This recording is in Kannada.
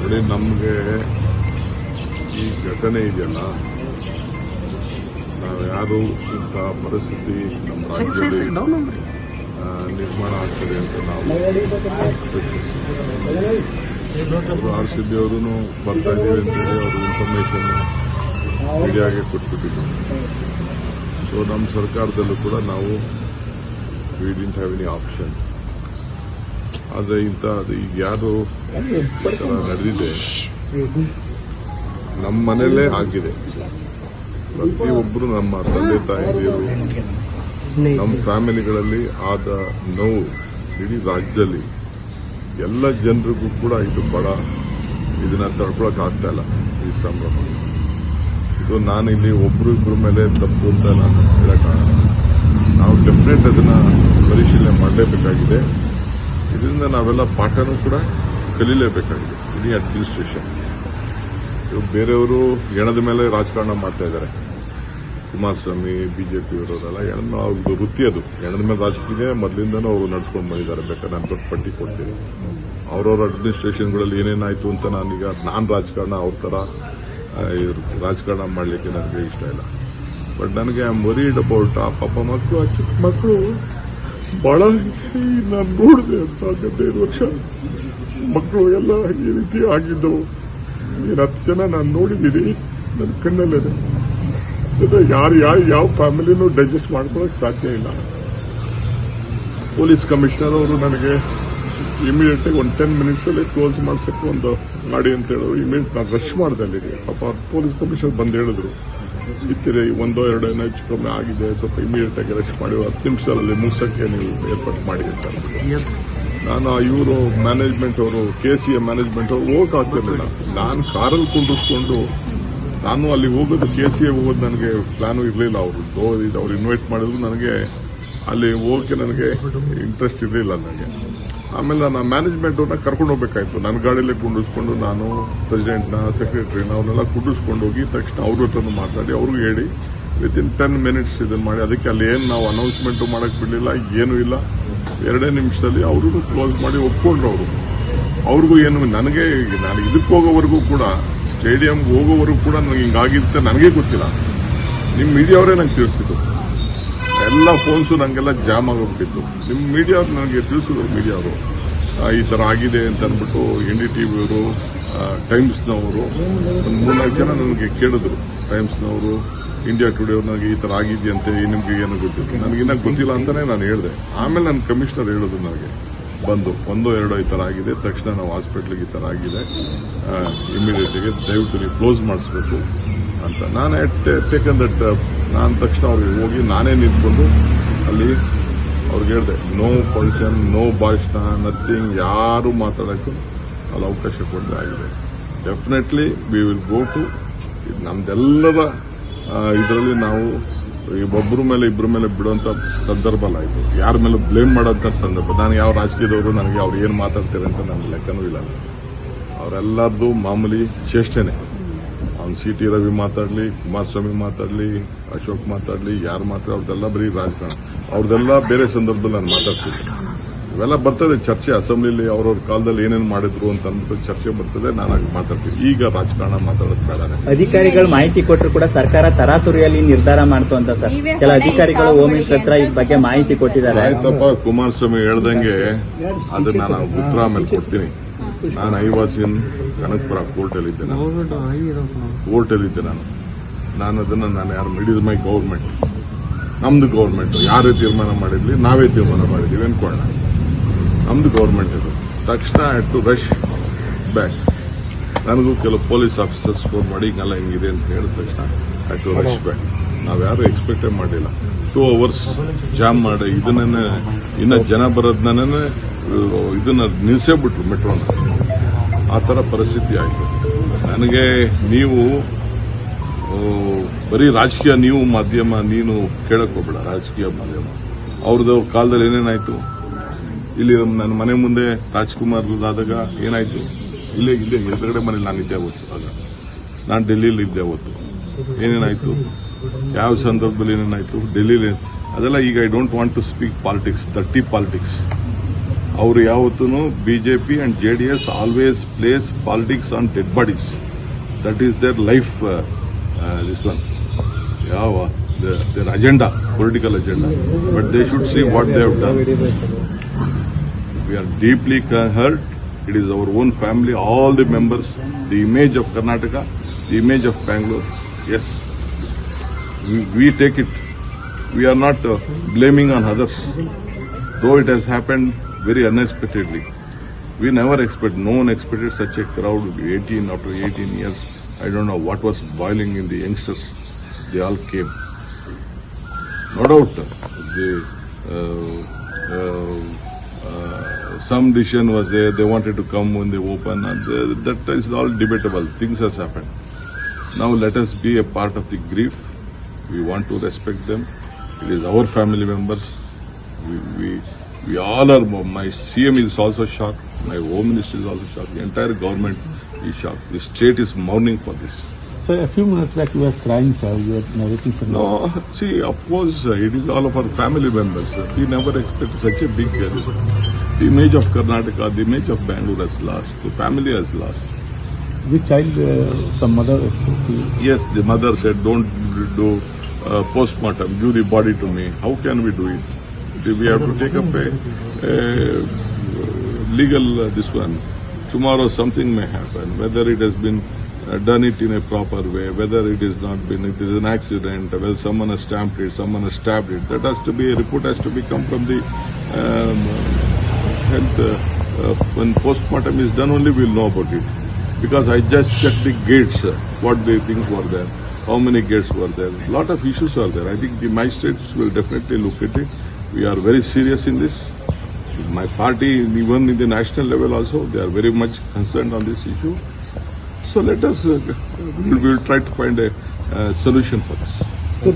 ನೋಡಿ, ನಮಗೆ ಈ ಘಟನೆ ಇದೆಯಲ್ಲ, ನಾವು ಯಾರು ಇಂಥ ಪರಿಸ್ಥಿತಿ ನಮ್ಮ ರಾಜ್ಯದಲ್ಲಿ ನಿರ್ಮಾಣ ಆಗ್ತದೆ ಅಂತ ನಾವು ಆರ್ ಸಿದ್ದಿ ಅವರು ಬರ್ತಾ ಇದ್ದೀವಿ ಅಂತೇಳಿ ಅವರು ಇನ್ಫಾರ್ಮೇಶನ್ ಮೀಡಿಯಾಗೆ ಕೊಟ್ಬಿಟ್ಟಿದ್ರು. ಸೊ ನಮ್ಮ ಸರ್ಕಾರದಲ್ಲೂ ಕೂಡ ನಾವು we didn't have any option. ಆದರೆ ಈಗ ಯಾರು ನಡೆದಿದೆ ನಮ್ಮ ಮನೆಯಲ್ಲೇ ಆಗಿದೆ. ಪ್ರತಿಯೊಬ್ಬರು ನಮ್ಮ ತಂದೆ ತಾಯಿಯರು ನಮ್ಮ ಫ್ಯಾಮಿಲಿಗಳಲ್ಲಿ ಆದ ನೋವು ಇಡೀ ರಾಜ್ಯದಲ್ಲಿ ಎಲ್ಲ ಜನರಿಗೂ ಕೂಡ ಇದು ಬಹಳ ಇದನ್ನ ತಡ್ಕೊಳಕ್ ಆಗ್ತಾ ಇಲ್ಲ. ಈ ಸಂಭ್ರಮ ಇದು ನಾನು ಇಲ್ಲಿ ಒಬ್ರಿಬ್ಬರ ಮೇಲೆ ತಪ್ಪು ಅಂತ ನಾನು ಹೇಳಕ್ಕಾಗಲ್ಲ. ನಾವು ಡೆಫಿನೆಟ್ ಅದನ್ನ ಪರಿಶೀಲನೆ ಮಾಡಲೇಬೇಕಾಗಿದೆ. ಇದರಿಂದ ನಾವೆಲ್ಲ ಪಾಠನೂ ಕೂಡ ಕಲೀಲೇಬೇಕಾಗಿದೆ. ಇಡೀ ಅಡ್ಮಿನಿಸ್ಟ್ರೇಷನ್ ಬೇರೆಯವರು ಎಣದ ಮೇಲೆ ರಾಜಕಾರಣ ಮಾಡ್ತಾ ಇದ್ದಾರೆ. ಕುಮಾರಸ್ವಾಮಿ, ಬಿಜೆಪಿ ಅವರೆಲ್ಲ ಅವ್ರದ್ದು ವೃತ್ತಿ, ಅದು ಎಣದ ಮೇಲೆ ರಾಜಕೀಯ ಮೊದಲಿಂದನೂ ಅವರು ನಡ್ಸ್ಕೊಂಡು ಬಂದಿದ್ದಾರೆ. ಬೇಕಾದ್ರೆ ನಾನು ದೊಡ್ಡ ಪಟ್ಟಿ ಕೊಡ್ತೀನಿ. ಅವ್ರವ್ರ ಅಡ್ಮಿನಿಸ್ಟ್ರೇಷನ್ಗಳಲ್ಲಿ ಏನೇನಾಯ್ತು ಅಂತ ನಾನು ರಾಜಕಾರಣ ಅವ್ರ ತರ ರಾಜಕಾರಣ ಮಾಡಲಿಕ್ಕೆ ನನಗೆ ಇಷ್ಟ ಇಲ್ಲ. ಬಟ್ ನನಗೆ ಐ ಆಮ್ ವರಿಡ್ ಅಬೌಟ್ ಆ ಪಾಪ ಮಕ್ಕಳು, ಆ ಚಿಕ್ಕ ಮಕ್ಕಳು ಬಹಳ ನಾನು ನೋಡಿದೆ ಅಂತ 15 ವರ್ಷ ಮಕ್ಕಳು ಎಲ್ಲ ಈ ರೀತಿ ಆಗಿದ್ದವು. 10 ಜನ ನಾನು ನೋಡಿದ್ದೀನಿ, ನನ್ನ ಕಣ್ಣಲ್ಲಿದೆ. ಯಾರು ಯಾವ ಫ್ಯಾಮಿಲಿನೂ ಡೈಜೆಸ್ಟ್ ಮಾಡ್ಕೊಳ್ಳೋಕೆ ಸಾಧ್ಯ ಇಲ್ಲ. ಪೊಲೀಸ್ ಕಮಿಷನರ್ ಅವರು ನನಗೆ ಇಮಿಡಿಯೇಟ್ ಆಗಿ 10 ಮಿನಿಟ್ಸ್ ಅಲ್ಲಿ ಕ್ಲೋಸ್ ಮಾಡ್ಸಕ್ಕೆ ಒಂದು ಮಾಡಿ ಅಂತ ಹೇಳೋರು. ಇಮಿಡಿಯೇಟ್ ನಾನು ರಶ್ ಮಾಡಿದೆ ಅಲ್ಲಿಗೆ. ಪಾಪ ಪೊಲೀಸ್ ಕಮಿಷನರ್ ಬಂದು ಹೇಳಿದ್ರು, ಇತ್ತಿರಿ 1-2 ಏನೋ ಹೆಚ್ಚು ಕಮ್ಮಿ ಆಗಿದೆ, ಸ್ವಲ್ಪ ಇಮಿಡಿಯೇಟ್ ಆಗಿ ರಶ್ ಮಾಡಿ 10 ನಿಮಿಷದಲ್ಲಿ ಮುಗಿಸಕ್ಕೆ ನೀವು ಏರ್ಪಾಟ್ ಮಾಡಿ ಅಂತ. ನಾನು ಇವರು ಮ್ಯಾನೇಜ್ಮೆಂಟ್ ಅವರು, KCA ಮ್ಯಾನೇಜ್ಮೆಂಟ್ ಅವರು ಹೋಗಕ್ಕೆ ಆಗ್ತಿರ್ಲಿಲ್ಲ. ನಾನು ಕಾರಲ್ಲಿ ಕುಂಡಿಸ್ಕೊಂಡು ನಾನು ಅಲ್ಲಿ ಹೋಗೋದು, KCA ಹೋಗೋದು ನನಗೆ ಪ್ಲಾನು ಇರಲಿಲ್ಲ. ಅವ್ರು ಇನ್ವೈಟ್ ಮಾಡಿದ್ರು, ನನಗೆ ಅಲ್ಲಿ ಹೋಗಕ್ಕೆ ನನಗೆ ಇಂಟ್ರೆಸ್ಟ್ ಇರಲಿಲ್ಲ ನನಗೆ. ಆಮೇಲೆ ನಾನು ಮ್ಯಾನೇಜ್ಮೆಂಟ್ ಅವ್ರನ್ನ ಕರ್ಕೊಂಡು ಹೋಗ್ಬೇಕಾಯ್ತು. ನನ್ನ ಗಾಡಿಯಲ್ಲೇ ಕುಂಡಿಸ್ಕೊಂಡು ನಾನು ಪ್ರೆಸಿಡೆಂಟ್ನ, ಸೆಕ್ರೆಟರಿನ ಅವ್ರನ್ನೆಲ್ಲ ಕುಂಡಿಸ್ಕೊಂಡು ಹೋಗಿ ತಕ್ಷಣ ಅವ್ರ ಹತ್ರನೂ ಮಾತಾಡಿ ಅವ್ರಿಗೂ ಹೇಳಿ ವಿತಿನ್ 10 ಮಿನಿಟ್ಸ್ ಇದನ್ನ ಮಾಡಿ. ಅದಕ್ಕೆ ಅಲ್ಲಿ ಏನು ನಾವು ಅನೌನ್ಸ್ಮೆಂಟ್ ಮಾಡಕ್ ಬಿಡಲಿಲ್ಲ, ಏನೂ ಇಲ್ಲ. 2 ನಿಮಿಷದಲ್ಲಿ ಅವ್ರಿಗೂ ಕ್ಲೋಸ್ ಮಾಡಿ ಒಪ್ಕೊಂಡ್ರು. ಅವ್ರಿಗೂ ಏನು, ನನಗೆ ನಾನು ಇದಕ್ಕೆ ಹೋಗೋವರೆಗೂ ಕೂಡ, ಸ್ಟೇಡಿಯಂಗೆ ಹೋಗೋವರೆಗೂ ಕೂಡ ನನಗೆ ಹಿಂಗಾಗಿರುತ್ತೆ ನನಗೆ ಗೊತ್ತಿಲ್ಲ. ನಿಮ್ಮ ಮೀಡಿಯಾವರೇ ನಂಗೆ ತಿಳಿಸಿದ್ದು. ಎಲ್ಲ ಫೋನ್ಸು ನನಗೆಲ್ಲ ಜಾಮ್ ಆಗೋಗ್ಬಿಟ್ಟಿತ್ತು. ನಿಮ್ಮ ಮೀಡಿಯಾವ್ರು ನನಗೆ ತಿಳಿಸಿದ್ರು. ಮೀಡಿಯಾವರು ಈ ಥರ ಆಗಿದೆ ಅಂತ ಅಂದ್ಬಿಟ್ಟು NDTV ಅವರು, ಟೈಮ್ಸ್ನವರು ಒಂದು 3-4 ಜನ ನನಗೆ ಕೇಳಿದ್ರು. ಟೈಮ್ಸ್ನವರು, ಇಂಡಿಯಾ ಟುಡೇ ಅವ್ರು ನನಗೆ ಈ ಥರ ಆಗಿದೆಯಂತೆ, ನಿಮ್ಗೆ ಏನು ಗೊತ್ತಿತ್ತು? ನನಗಿನ್ನ ಗೊತ್ತಿಲ್ಲ ಅಂತಾನೆ ನಾನು ಹೇಳಿದೆ. ಆಮೇಲೆ ನನ್ನ ಕಮಿಷನರ್ ಹೇಳಿದ್ರು ನನಗೆ ಬಂದು 1-2 ಈ ಥರ ಆಗಿದೆ, ತಕ್ಷಣ ನಾವು ಹಾಸ್ಪಿಟ್ಲಿಗೆ ಈ ಥರ ಆಗಿದೆ, ಇಮಿಡಿಯೇಟ್ಗೆ ದಯವಿಟ್ಟು ನೀವು ಕ್ಲೋಸ್ ಮಾಡಿಸ್ಬೇಕು ಅಂತ. ನಾನು ಟೇಕನ್ ದಟ್. ನಾನು ತಕ್ಷಣ ಅವ್ರಿಗೆ ಹೋಗಿ ನಾನೇ ನಿಂತ್ಕೊಂಡು ಅಲ್ಲಿ ಅವ್ರಿಗೆ ಹೇಳಿದೆ, ನೋ ಫಂಕ್ಷನ್, ನೋ ಭಾಷಣ, ನಥಿಂಗ್, ಯಾರು ಮಾತಾಡೋಕ್ಕೂ ಅಲ್ಲಿ ಅವಕಾಶ ಕೊಡದೆ ಆಗಿದೆ. Definitely we will go to ನಮ್ದೆಲ್ಲರ ಇದರಲ್ಲಿ ನಾವು ಒಬ್ಬರ ಮೇಲೆ ಇಬ್ಬರ ಮೇಲೆ ಬಿಡುವಂತ ಸಂದರ್ಭ ಅಲ್ಲ ಇದು. ಯಾರ ಮೇಲೆ ಬ್ಲೇಮ್ ಮಾಡೋಂಥ ಸಂದರ್ಭ. ನಾನು ಯಾವ ರಾಜಕೀಯದವರು ನನಗೆ ಅವ್ರು ಏನು ಮಾತಾಡ್ತಾರೆ ಅಂತ ನನ್ನ ಲೆಕ್ಕನೂ ಇಲ್ಲ. ಅವರೆಲ್ಲರದು ಮಾಮೂಲಿ ಚೇಷ್ಟೆನೆ. ಅವ್ನು CT ರವಿ ಮಾತಾಡ್ಲಿ, ಕುಮಾರಸ್ವಾಮಿ ಮಾತಾಡ್ಲಿ, ಅಶೋಕ್ ಮಾತಾಡ್ಲಿ, ಯಾರು ಮಾತಾಡ ಅವ್ರದ್ದೆಲ್ಲ ಬರೀ ರಾಜಕಾರಣ. ಅವ್ರದ್ದೆಲ್ಲ ಬೇರೆ ಸಂದರ್ಭದಲ್ಲಿ ನಾನು ಮಾತಾಡ್ತೀನಿ. ಇವೆಲ್ಲ ಬರ್ತದೆ ಚರ್ಚೆ. ಅಸೆಂಬ್ಲಿಲಿ ಅವ್ರವ್ರ ಕಾಲದಲ್ಲಿ ಏನೇನು ಮಾಡಿದ್ರು ಅಂತ ಅಂದ್ಬಿಟ್ಟು ಚರ್ಚೆ ಬರ್ತದೆ. ನಾನು ಮಾತಾಡ್ತೀನಿ. ಈಗ ರಾಜಕಾರಣ ಮಾತಾಡೋದು ಬೇಡ. ಅಧಿಕಾರಿಗಳು ಮಾಹಿತಿ ಕೊಟ್ಟರು ಕೂಡ ಸರ್ಕಾರ ತರಾತುರಿಯಲ್ಲಿ ನಿರ್ಧಾರ ಮಾಡ್ತು ಅಂತ ಸರ್ ಕೆಲ ಅಧಿಕಾರಿಗಳು ಹೋಮ್ ಮಿನಿಸ್ಟರ್ ಹತ್ರ ಈ ಬಗ್ಗೆ ಮಾಹಿತಿ ಕೊಟ್ಟಿದ್ದಾರೆ. ಆಯ್ತಪ್ಪ, ಕುಮಾರಸ್ವಾಮಿ ಹೇಳ್ದಂಗೆ ಅದನ್ನ ನಾನು ಉತ್ತರ ಆಮೇಲೆ ಕೊಡ್ತೀನಿ. ನಾನು ಐವಾಸಿನ್ ಕನಕಪುರ ಕೋರ್ಟಲ್ಲಿದ್ದೆ. ನಾನು ಅದನ್ನ ಯಾರು ಇಟ್ ಮೈ ಗೌರ್ಮೆಂಟ್, ನಮ್ದು ಗೌರ್ಮೆಂಟ್. ಯಾರೇ ತೀರ್ಮಾನ ಮಾಡಿರ್ಲಿ, ನಾವೇ ತೀರ್ಮಾನ ಮಾಡಿದ್ದೀವಿ ಅನ್ಕೊಳ್ಳೋಣ. ನಮ್ದು ಗೌರ್ಮೆಂಟ್ ಇದು. ತಕ್ಷಣ ಟು ರಶ್ ಬ್ಯಾಕ್. ನನಗೂ ಕೆಲವು ಪೊಲೀಸ್ ಆಫೀಸರ್ಸ್ ಫೋನ್ ಮಾಡಿ ಹಿಂಗೆಲ್ಲ ಹಿಂಗಿದೆ ಅಂತ ಹೇಳಿದ ತಕ್ಷಣ ಟು ರಶ್ ಬ್ಯಾಕ್. ನಾವ್ಯಾರು ಎಕ್ಸ್ಪೆಕ್ಟೇ ಮಾಡಲಿಲ್ಲ. 2 hours ಜಾಮ್ ಮಾಡಿ ಇದನ್ನ ಇನ್ನ ಜನ ಬರೋದನ್ನೇ ಇದನ್ನ ನಿಲ್ಸೇ ಬಿಟ್ರು ಮೆಟ್ರೋನ. ಆ ಥರ ಪರಿಸ್ಥಿತಿ ಆಯಿತು. ನನಗೆ ನೀವು ಬರೀ ರಾಜಕೀಯ, ನೀವು ಮಾಧ್ಯಮ, ನೀನು ಕೇಳಕ್ ಹೋಗ್ಬೇಡ. ರಾಜಕೀಯ ಮಾಧ್ಯಮ ಅವ್ರದ್ದು ಕಾಲದಲ್ಲಿ ಏನೇನಾಯ್ತು? ಇಲ್ಲಿ ನನ್ನ ಮನೆ ಮುಂದೆ ರಾಜ್ಕುಮಾರ್ ಆದಾಗ ಏನಾಯ್ತು? ಇಲ್ಲೇ ಎದುರುಗಡೆ ಮನೇಲಿ ನಾನಿದ್ದೆ ಅವತ್ತು. ಆಗ ನಾನು ಡೆಲ್ಲಿಲಿ ಇದ್ದೆ ಅವತ್ತು. ಏನೇನಾಯ್ತು? ಯಾವ ಸಂದರ್ಭದಲ್ಲಿ ಏನೇನಾಯ್ತು ಡೆಲ್ಲಿಲಿ? ಅದೆಲ್ಲ ಈಗ I don't want to speak politics, ದಟ್ಟಿ ಪಾಲಿಟಿಕ್ಸ್. ಅವರು ಯಾವತ್ತೂ BJP and JDS always plays politics on dead bodies. That is their life. This one ಯಾವ their agenda, political agenda. But they should see what they have done. We are deeply hurt. It is our own family, all the members, the image of Karnataka, the image of Bangalore. Yes, we take it. We are not blaming on others. Though it has happened very unexpectedly. We never expect, no one expected such a crowd. After 18 years, I don't know what was boiling in the youngsters. They all came. No doubt, some decision was there. They wanted to come when they open, and that is all debatable. Things has happened. Now let us be a part of the grief. We want to respect them. It is our family members. We all are. My CM is also shocked. My Home Minister is also shocked. The entire government is shocked. The state is mourning for this. Sir, a few minutes back you were crying, sir. You were narrating for No, see, of course, it is all of our family members. We never expected such a big the image of Karnataka, the image of Bangalore has lost. The family has lost. This child, some mother spoke to you. Yes, the mother said, don't do postmortem, give the body to me. How can we do it? We have to take up a legal this one. Tomorrow something may happen, whether it has been done it in a proper way, whether it is not been, it is an accident, whether someone has stamped it, someone has stabbed it. That has to be, a report has to be come from the health. When postmortem is done, only we will know about it. Because I just checked the gates, what the things were there, how many gates were there. A lot of issues are there. I think the magistrates will definitely look at it. We are very serious in this. My party, even in the national level also, they are very much concerned on this issue. So let us, we will try to find a solution for this. So